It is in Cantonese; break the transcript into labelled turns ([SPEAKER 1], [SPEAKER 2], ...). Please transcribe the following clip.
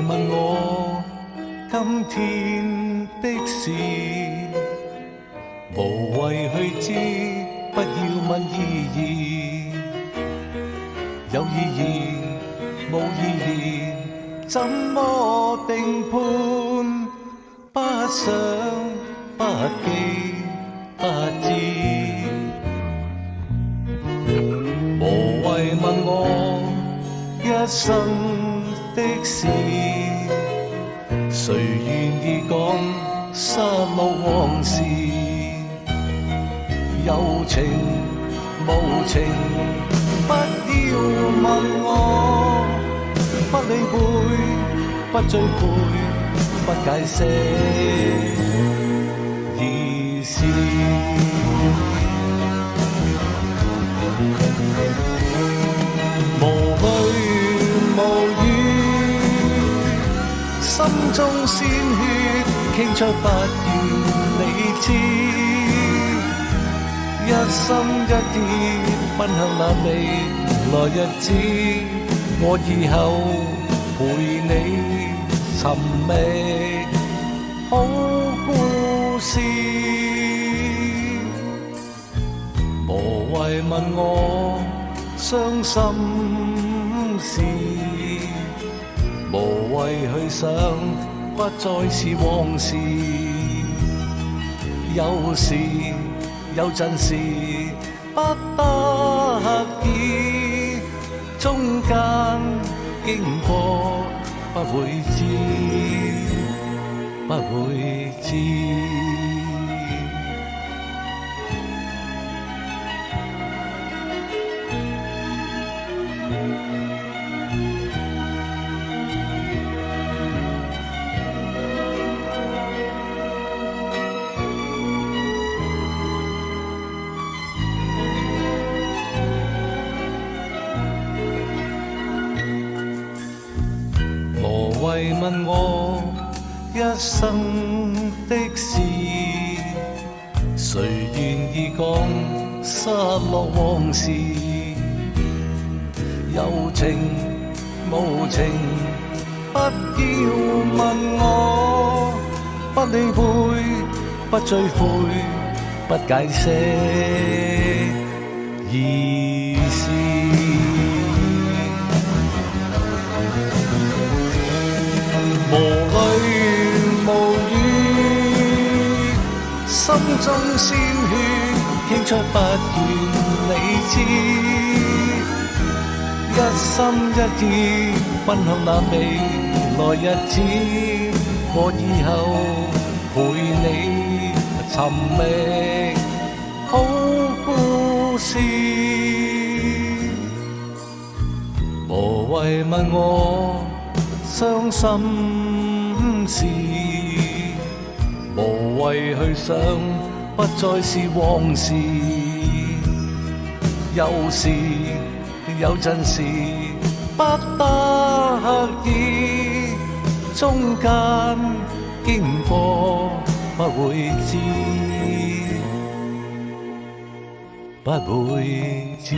[SPEAKER 1] 問我今天的事，無謂去知，不要問意義，有意義無意義，怎麼定判？不想不記不知，無謂問我一生的事，誰願意講失落往事？有情無情，不要問我，不理會，不追悔，不解釋意思。無淚無語，心中鮮血傾出，不願你知，一心一意奔向那未來日子，我以後陪你尋覓好故事，無謂問我傷心事，無謂去想，不再是往事。有時有陣時不得已，中間經過不會知，不會知。無謂問我一生的事，誰願意講失落往事？有情無情，不要問我，不理會，不追悔，不解釋意思。無淚無語，心中鮮血傾出，不願你知，一心一意奔向那未來日子，我以後陪你尋覓好故事，無謂問我傷心事，無謂去想，不再是往事。有時有陣時不得已，中間經過不會知，不會知。